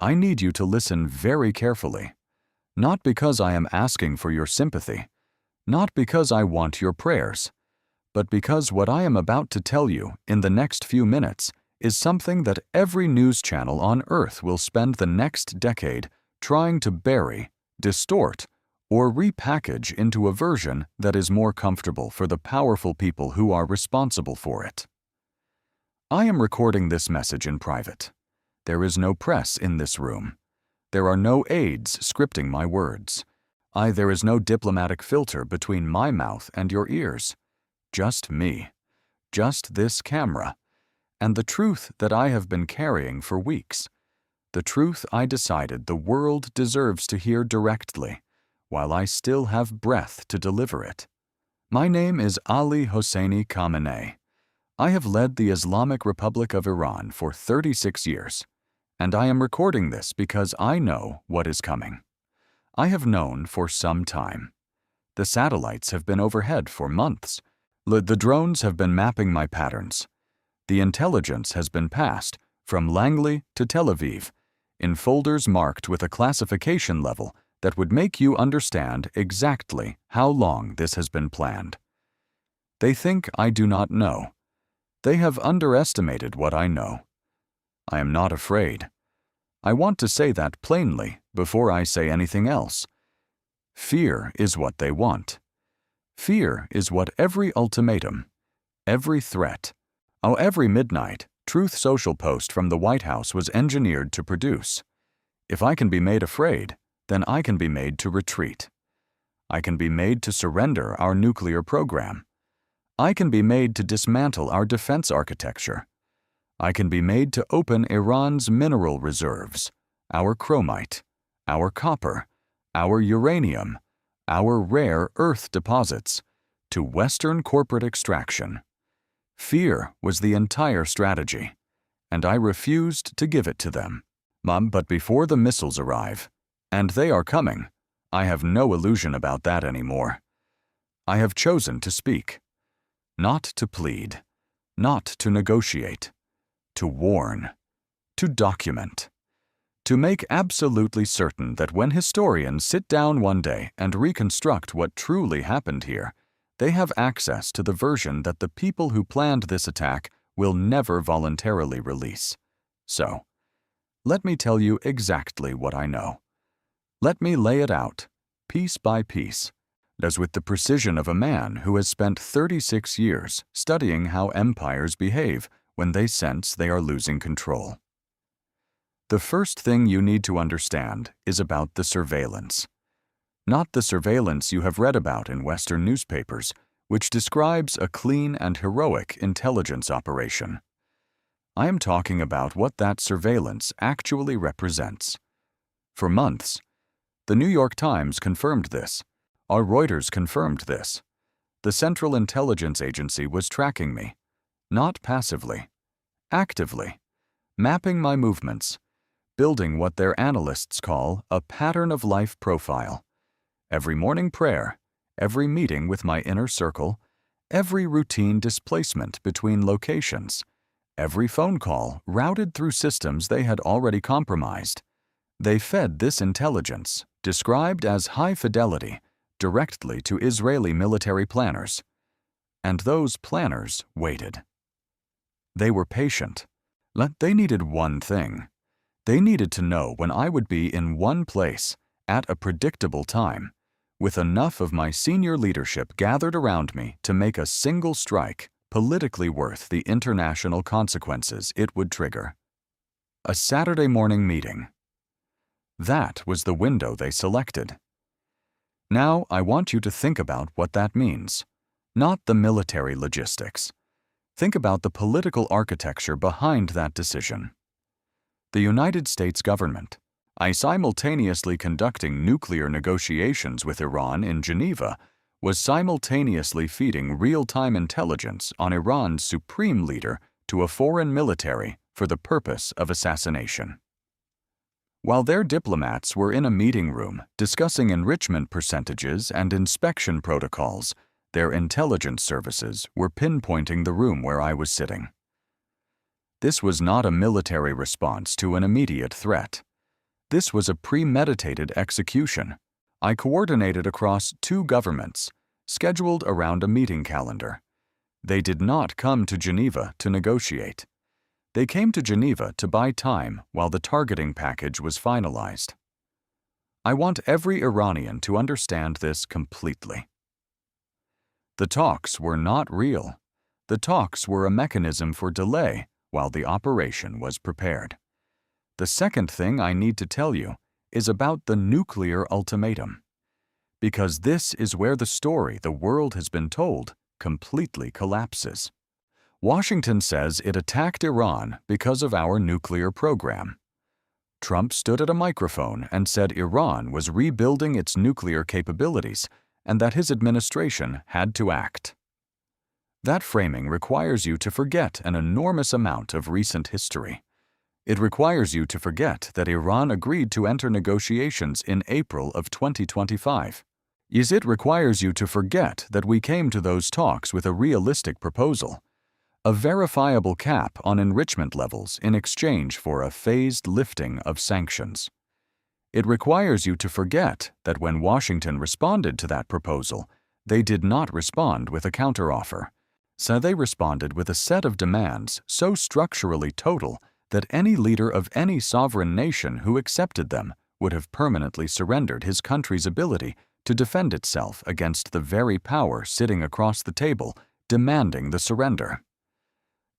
I need you to listen very carefully, not because I am asking for your sympathy, not because I want your prayers, but because what I am about to tell you in the next few minutes is something that every news channel on Earth will spend the next decade trying to bury, distort, or repackage into a version that is more comfortable for the powerful people who are responsible for it. I am recording this message in private. There is no press in this room. There are no aides scripting my words. There is no diplomatic filter between my mouth and your ears. Just me. Just this camera. And the truth that I have been carrying for weeks. The truth I decided the world deserves to hear directly, while I still have breath to deliver it. My name is Ali Khamenei. I have led the Islamic Republic of Iran for 36 years, and I am recording this because I know what is coming. I have known for some time. The satellites have been overhead for months. The drones have been mapping my patterns. The intelligence has been passed from Langley to Tel Aviv in folders marked with a classification level that would make you understand exactly how long this has been planned. They think I do not know. They have underestimated what I know. I am not afraid. I want to say that plainly before I say anything else. Fear is what they want. Fear is what every ultimatum, every threat, every midnight Truth Social post from the White House was engineered to produce. If I can be made afraid, then I can be made to retreat. I can be made to surrender our nuclear program. I can be made to dismantle our defense architecture. I can be made to open Iran's mineral reserves, our chromite, our copper, our uranium, our rare earth deposits, to Western corporate extraction. Fear was the entire strategy, and I refused to give it to them. But before the missiles arrive, and they are coming, I have no illusion about that anymore. I have chosen to speak. Not to plead, not to negotiate, to warn, to document, to make absolutely certain that when historians sit down one day and reconstruct what truly happened here, they have access to the version that the people who planned this attack will never voluntarily release. So, let me tell you exactly what I know. Let me lay it out, piece by piece, as with the precision of a man who has spent 36 years studying how empires behave when they sense they are losing control. The first thing you need to understand is about the surveillance. Not the surveillance you have read about in Western newspapers, which describes a clean and heroic intelligence operation. I am talking about what that surveillance actually represents. For months, the New York Times confirmed this. Our Reuters confirmed this. The Central Intelligence Agency was tracking me, not passively, actively, mapping my movements, building what their analysts call a pattern of life profile. Every morning prayer, every meeting with my inner circle, every routine displacement between locations, every phone call routed through systems they had already compromised. They fed this intelligence, described as high fidelity, directly to Israeli military planners. And those planners waited. They were patient. They needed one thing. They needed to know when I would be in one place, at a predictable time, with enough of my senior leadership gathered around me to make a single strike politically worth the international consequences it would trigger. A Saturday morning meeting. That was the window they selected. Now I want you to think about what that means, not the military logistics. Think about the political architecture behind that decision. The United States government, simultaneously conducting nuclear negotiations with Iran in Geneva, was simultaneously feeding real-time intelligence on Iran's supreme leader to a foreign military for the purpose of assassination. While their diplomats were in a meeting room discussing enrichment percentages and inspection protocols, their intelligence services were pinpointing the room where I was sitting. This was not a military response to an immediate threat. This was a premeditated execution. I coordinated across 2 governments, scheduled around a meeting calendar. They did not come to Geneva to negotiate. They came to Geneva to buy time while the targeting package was finalized. I want every Iranian to understand this completely. The talks were not real. The talks were a mechanism for delay while the operation was prepared. The second thing I need to tell you is about the nuclear ultimatum, because this is where the story the world has been told completely collapses. Washington says it attacked Iran because of our nuclear program. Trump stood at a microphone and said Iran was rebuilding its nuclear capabilities and that his administration had to act. That framing requires you to forget an enormous amount of recent history. It requires you to forget that Iran agreed to enter negotiations in April of 2025. Yes, it requires you to forget that we came to those talks with a realistic proposal, a verifiable cap on enrichment levels in exchange for a phased lifting of sanctions. It requires you to forget that when Washington responded to that proposal, they did not respond with a counteroffer. So they responded with a set of demands so structurally total that any leader of any sovereign nation who accepted them would have permanently surrendered his country's ability to defend itself against the very power sitting across the table demanding the surrender.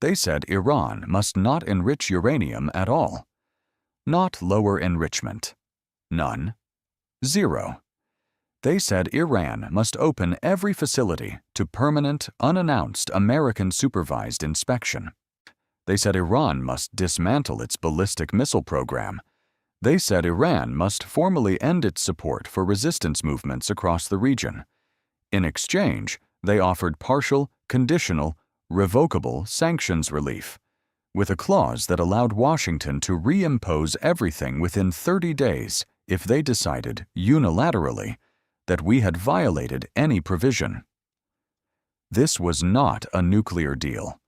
They said Iran must not enrich uranium at all. Not lower enrichment. None. Zero. They said Iran must open every facility to permanent, unannounced American-supervised inspection. They said Iran must dismantle its ballistic missile program. They said Iran must formally end its support for resistance movements across the region. In exchange, they offered partial, conditional, revocable sanctions relief, with a clause that allowed Washington to reimpose everything within 30 days if they decided unilaterally that we had violated any provision. This was not a nuclear deal.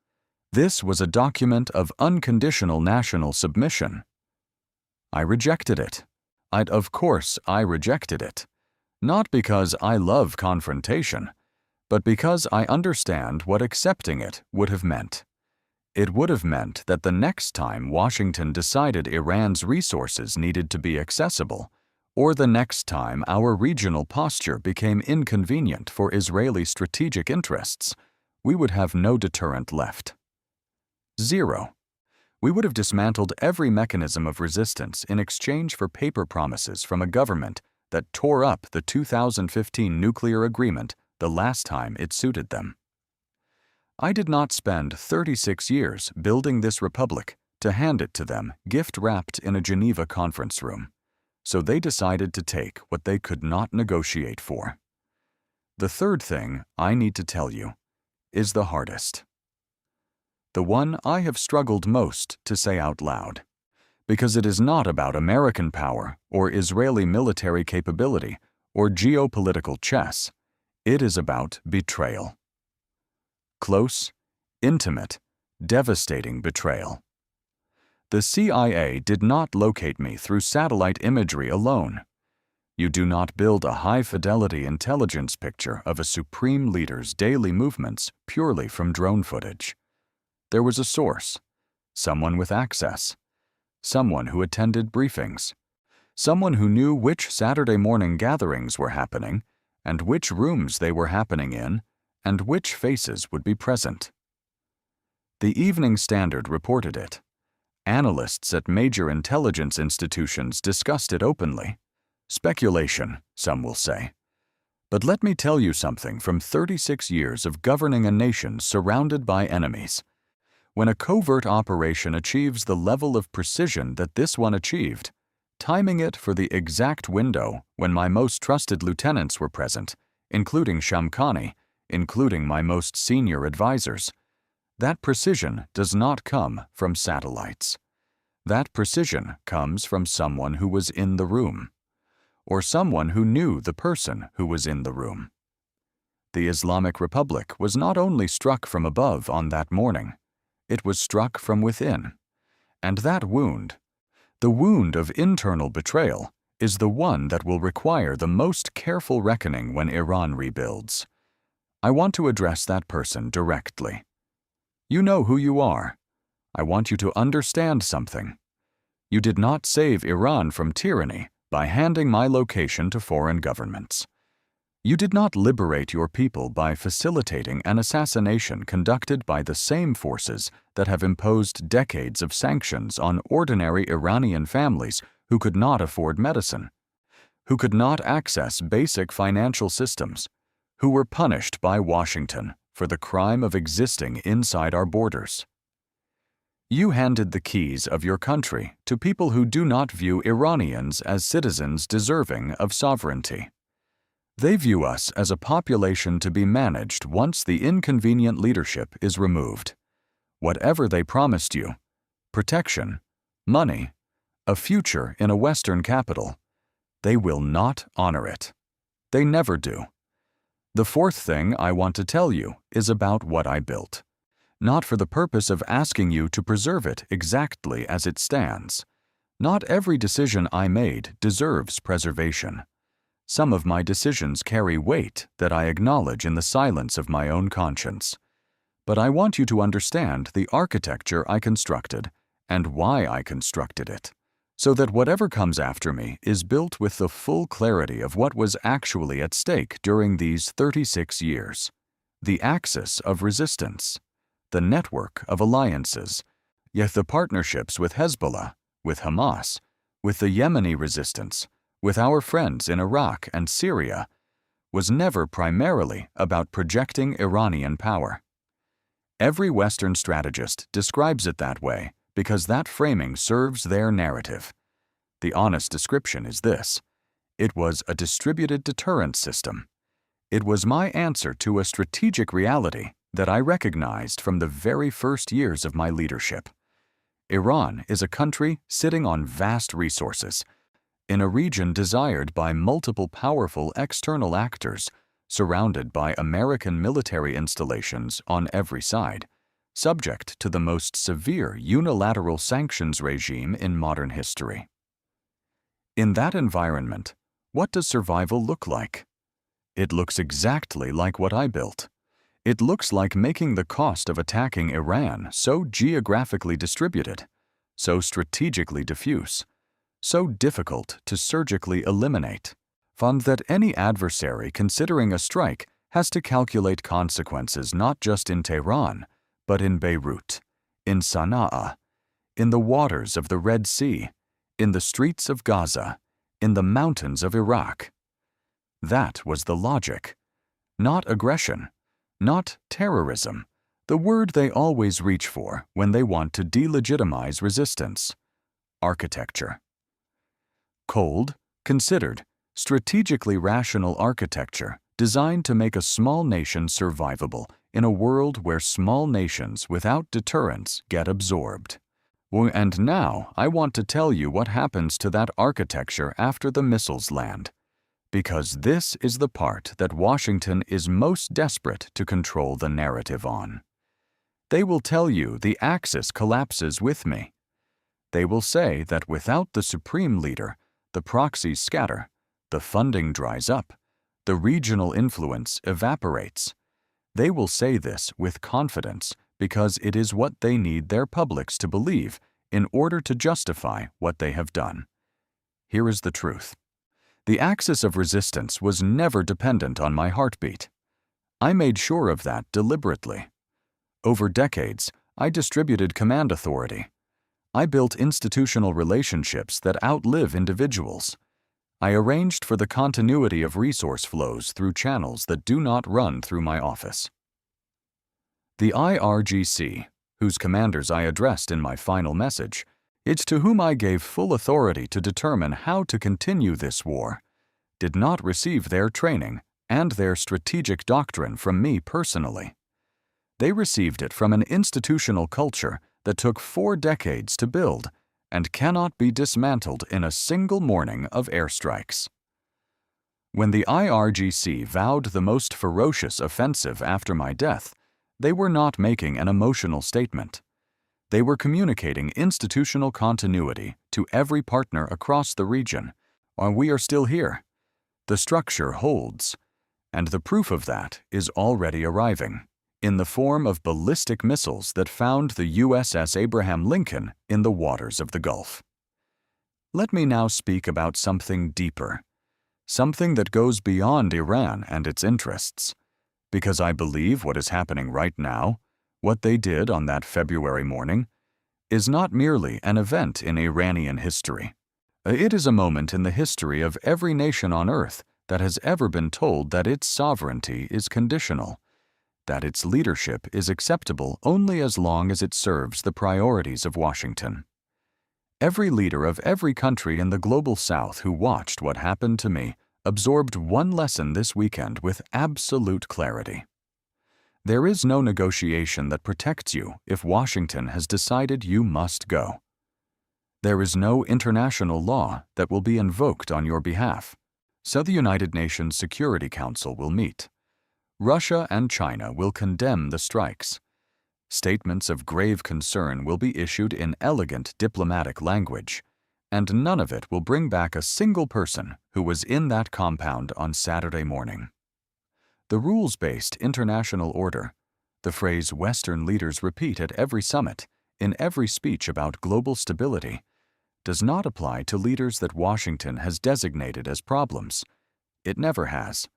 This was a document of unconditional national submission. I rejected it. Of course, I rejected it. Not because I love confrontation, but because I understand what accepting it would have meant. It would have meant that the next time Washington decided Iran's resources needed to be accessible, or the next time our regional posture became inconvenient for Israeli strategic interests, we would have no deterrent left. Zero. We would have dismantled every mechanism of resistance in exchange for paper promises from a government that tore up the 2015 nuclear agreement the last time it suited them. I did not spend 36 years building this republic to hand it to them gift-wrapped in a Geneva conference room, so they decided to take what they could not negotiate for. The third thing I need to tell you is the hardest. The one I have struggled most to say out loud, because it is not about American power or Israeli military capability or geopolitical chess. It is about betrayal. Close, intimate, devastating betrayal. The CIA did not locate me through satellite imagery alone. You do not build a high-fidelity intelligence picture of a supreme leader's daily movements purely from drone footage. There was a source, someone with access, someone who attended briefings, someone who knew which Saturday morning gatherings were happening and which rooms they were happening in and which faces would be present. The Evening Standard reported it. Analysts at major intelligence institutions discussed it openly. Speculation, some will say. But let me tell you something from 36 years of governing a nation surrounded by enemies. When a covert operation achieves the level of precision that this one achieved, timing it for the exact window when my most trusted lieutenants were present, including Shamkhani, including my most senior advisors, that precision does not come from satellites. That precision comes from someone who was in the room, or someone who knew the person who was in the room. The Islamic Republic was not only struck from above on that morning, it was struck from within. And that wound, The wound of internal betrayal is the one that will require the most careful reckoning when Iran rebuilds. I want to address that person directly. You know who you are. I want you to understand something. You did not save Iran from tyranny by handing my location to foreign governments. You did not liberate your people by facilitating an assassination conducted by the same forces that have imposed decades of sanctions on ordinary Iranian families who could not afford medicine, who could not access basic financial systems, who were punished by Washington for the crime of existing inside our borders. You handed the keys of your country to people who do not view Iranians as citizens deserving of sovereignty. They view us as a population to be managed once the inconvenient leadership is removed. Whatever they promised you, protection, money, a future in a Western capital, they will not honor it. They never do. The fourth thing I want to tell you is about what I built, not for the purpose of asking you to preserve it exactly as it stands. Not every decision I made deserves preservation. Some of my decisions carry weight that I acknowledge in the silence of my own conscience. But I want you to understand the architecture I constructed and why I constructed it, so that whatever comes after me is built with the full clarity of what was actually at stake during these 36 years. The axis of resistance, the network of alliances, yet the partnerships with Hezbollah, with Hamas, with the Yemeni resistance, with our friends in Iraq and Syria, was never primarily about projecting Iranian power. Every Western strategist describes it that way because that framing serves their narrative. The honest description is this: it was a distributed deterrence system. It was my answer to a strategic reality that I recognized from the very first years of my leadership. Iran is a country sitting on vast resources, in a region desired by multiple powerful external actors, surrounded by American military installations on every side, subject to the most severe unilateral sanctions regime in modern history. In that environment, what does survival look like? It looks exactly like what I built. It looks like making the cost of attacking Iran so geographically distributed, so strategically diffuse, so difficult to surgically eliminate, that any adversary considering a strike has to calculate consequences not just in Tehran, but in Beirut, in Sana'a, in the waters of the Red Sea, in the streets of Gaza, in the mountains of Iraq. That was the logic. Not aggression, not terrorism, the word they always reach for when they want to delegitimize resistance. Architecture. Cold, considered, strategically rational architecture designed to make a small nation survivable in a world where small nations without deterrence get absorbed. And now I want to tell you what happens to that architecture after the missiles land, because this is the part that Washington is most desperate to control the narrative on. They will tell you the axis collapses with me. They will say that without the supreme leader, the proxies scatter, the funding dries up, the regional influence evaporates. They will say this with confidence because it is what they need their publics to believe in order to justify what they have done. Here is the truth. The axis of resistance was never dependent on my heartbeat. I made sure of that deliberately. Over decades, I distributed command authority. I built institutional relationships that outlive individuals. I arranged for the continuity of resource flows through channels that do not run through my office. The IRGC, whose commanders I addressed in my final message, it's to whom I gave full authority to determine how to continue this war, did not receive their training and their strategic doctrine from me personally. They received it from an institutional culture that took 4 decades to build and cannot be dismantled in a single morning of airstrikes. When the IRGC vowed the most ferocious offensive after my death, they were not making an emotional statement. They were communicating institutional continuity to every partner across the region, and we are still here. The structure holds, and the proof of that is already arriving, in the form of ballistic missiles that found the USS Abraham Lincoln in the waters of the Gulf. Let me now speak about something deeper, something that goes beyond Iran and its interests, because I believe what is happening right now, what they did on that February morning, is not merely an event in Iranian history. It is a moment in the history of every nation on earth that has ever been told that its sovereignty is conditional, that its leadership is acceptable only as long as it serves the priorities of Washington. Every leader of every country in the global South who watched what happened to me absorbed one lesson this weekend with absolute clarity. There is no negotiation that protects you if Washington has decided you must go. There is no international law that will be invoked on your behalf, so the United Nations Security Council will meet. Russia and China will condemn the strikes. Statements of grave concern will be issued in elegant diplomatic language, and none of it will bring back a single person who was in that compound on Saturday morning. The rules-based international order, the phrase Western leaders repeat at every summit, in every speech about global stability, does not apply to leaders that Washington has designated as problems. It never has.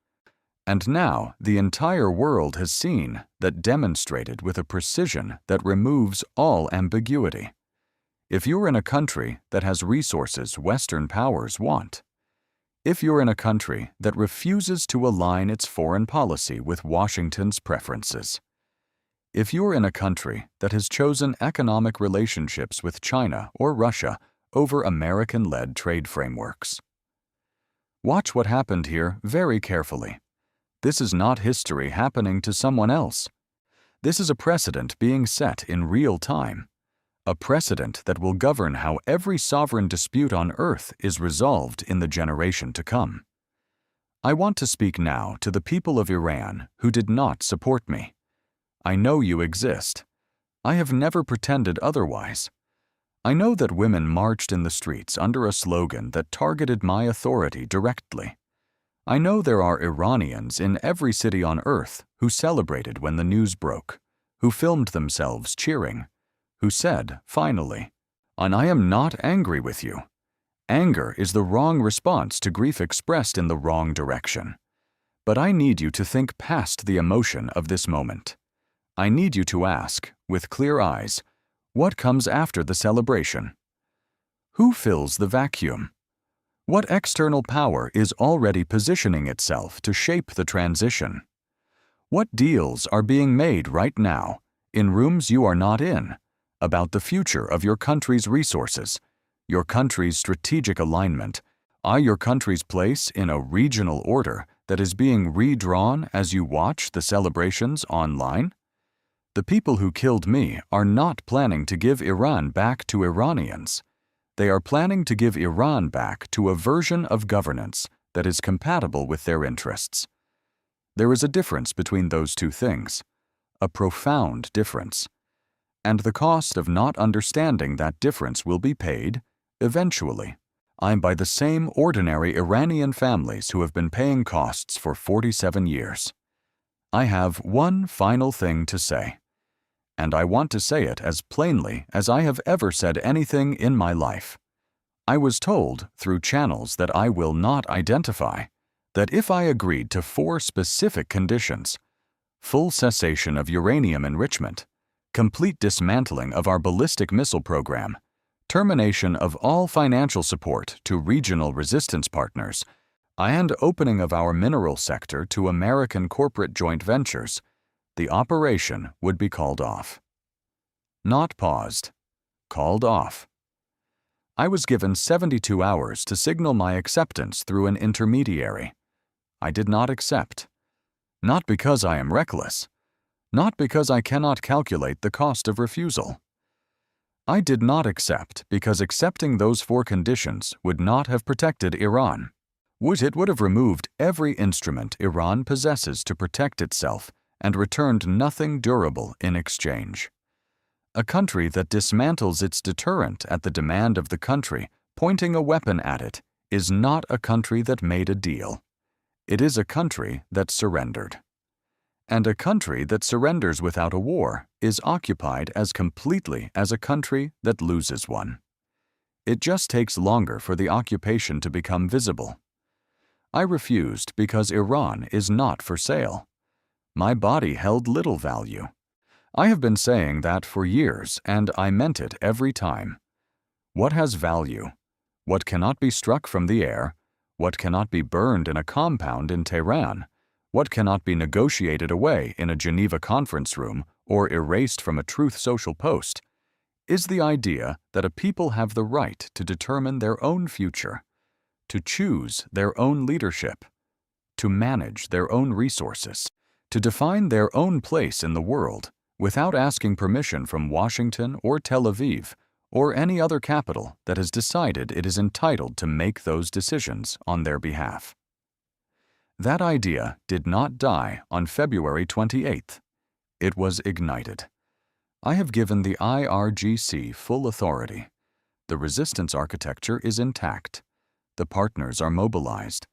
And now the entire world has seen that demonstrated with a precision that removes all ambiguity. If you're in a country that has resources Western powers want, if you're in a country that refuses to align its foreign policy with Washington's preferences, if you're in a country that has chosen economic relationships with China or Russia over American-led trade frameworks. Watch what happened here very carefully. This is not history happening to someone else. This is a precedent being set in real time, a precedent that will govern how every sovereign dispute on earth is resolved in the generation to come. I want to speak now to the people of Iran who did not support me. I know you exist. I have never pretended otherwise. I know that women marched in the streets under a slogan that targeted my authority directly. I know there are Iranians in every city on earth who celebrated when the news broke, who filmed themselves cheering, who said, finally, "And I am not angry with you." Anger is the wrong response to grief expressed in the wrong direction. But I need you to think past the emotion of this moment. I need you to ask, with clear eyes, what comes after the celebration? Who fills the vacuum? What external power is already positioning itself to shape the transition? What deals are being made right now, in rooms you are not in, about the future of your country's resources, your country's strategic alignment, your country's place in a regional order that is being redrawn as you watch the celebrations online? The people who killed me are not planning to give Iran back to Iranians. They are planning to give Iran back to a version of governance that is compatible with their interests. There is a difference between those two things, a profound difference. And the cost of not understanding that difference will be paid, eventually, by the same ordinary Iranian families who have been paying costs for 47 years. I have one final thing to say. And I want to say it as plainly as I have ever said anything in my life. I was told, through channels that I will not identify, that if I agreed to 4 specific conditions, full cessation of uranium enrichment, complete dismantling of our ballistic missile program, termination of all financial support to regional resistance partners, and opening of our mineral sector to American corporate joint ventures, the operation would be called off. Not paused, called off. I was given 72 hours to signal my acceptance through an intermediary. I did not accept. Not because I am reckless, not because I cannot calculate the cost of refusal. I did not accept because accepting those 4 conditions would not have protected Iran. It would have removed every instrument Iran possesses to protect itself and returned nothing durable in exchange. A country that dismantles its deterrent at the demand of the country, pointing a weapon at it, is not a country that made a deal. It is a country that surrendered. And a country that surrenders without a war is occupied as completely as a country that loses one. It just takes longer for the occupation to become visible. I refused because Iran is not for sale. My body held little value. I have been saying that for years, and I meant it every time. What has value? What cannot be struck from the air? What cannot be burned in a compound in Tehran? What cannot be negotiated away in a Geneva conference room or erased from a Truth Social post, is the idea that a people have the right to determine their own future, to choose their own leadership, to manage their own resources, to define their own place in the world without asking permission from Washington or Tel Aviv or any other capital that has decided it is entitled to make those decisions on their behalf. That idea did not die on February 28th. It was ignited. I have given the IRGC full authority. The resistance architecture is intact. The partners are mobilized.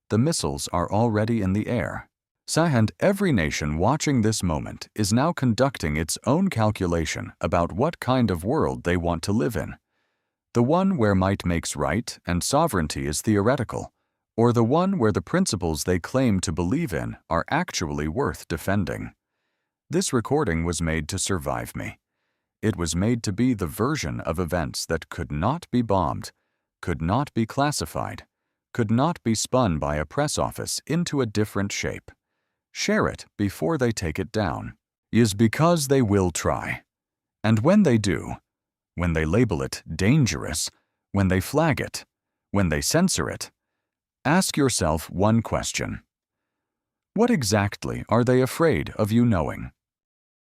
The missiles are already in the air. And every nation watching this moment is now conducting its own calculation about what kind of world they want to live in. The one where might makes right and sovereignty is theoretical, or the one where the principles they claim to believe in are actually worth defending. This recording was made to survive me. It was made to be the version of events that could not be bombed, could not be classified, could not be spun by a press office into a different shape. Share it before they take it down, is because they will try. And when they do, when they label it dangerous, when they flag it, when they censor it, ask yourself one question. What exactly are they afraid of you knowing?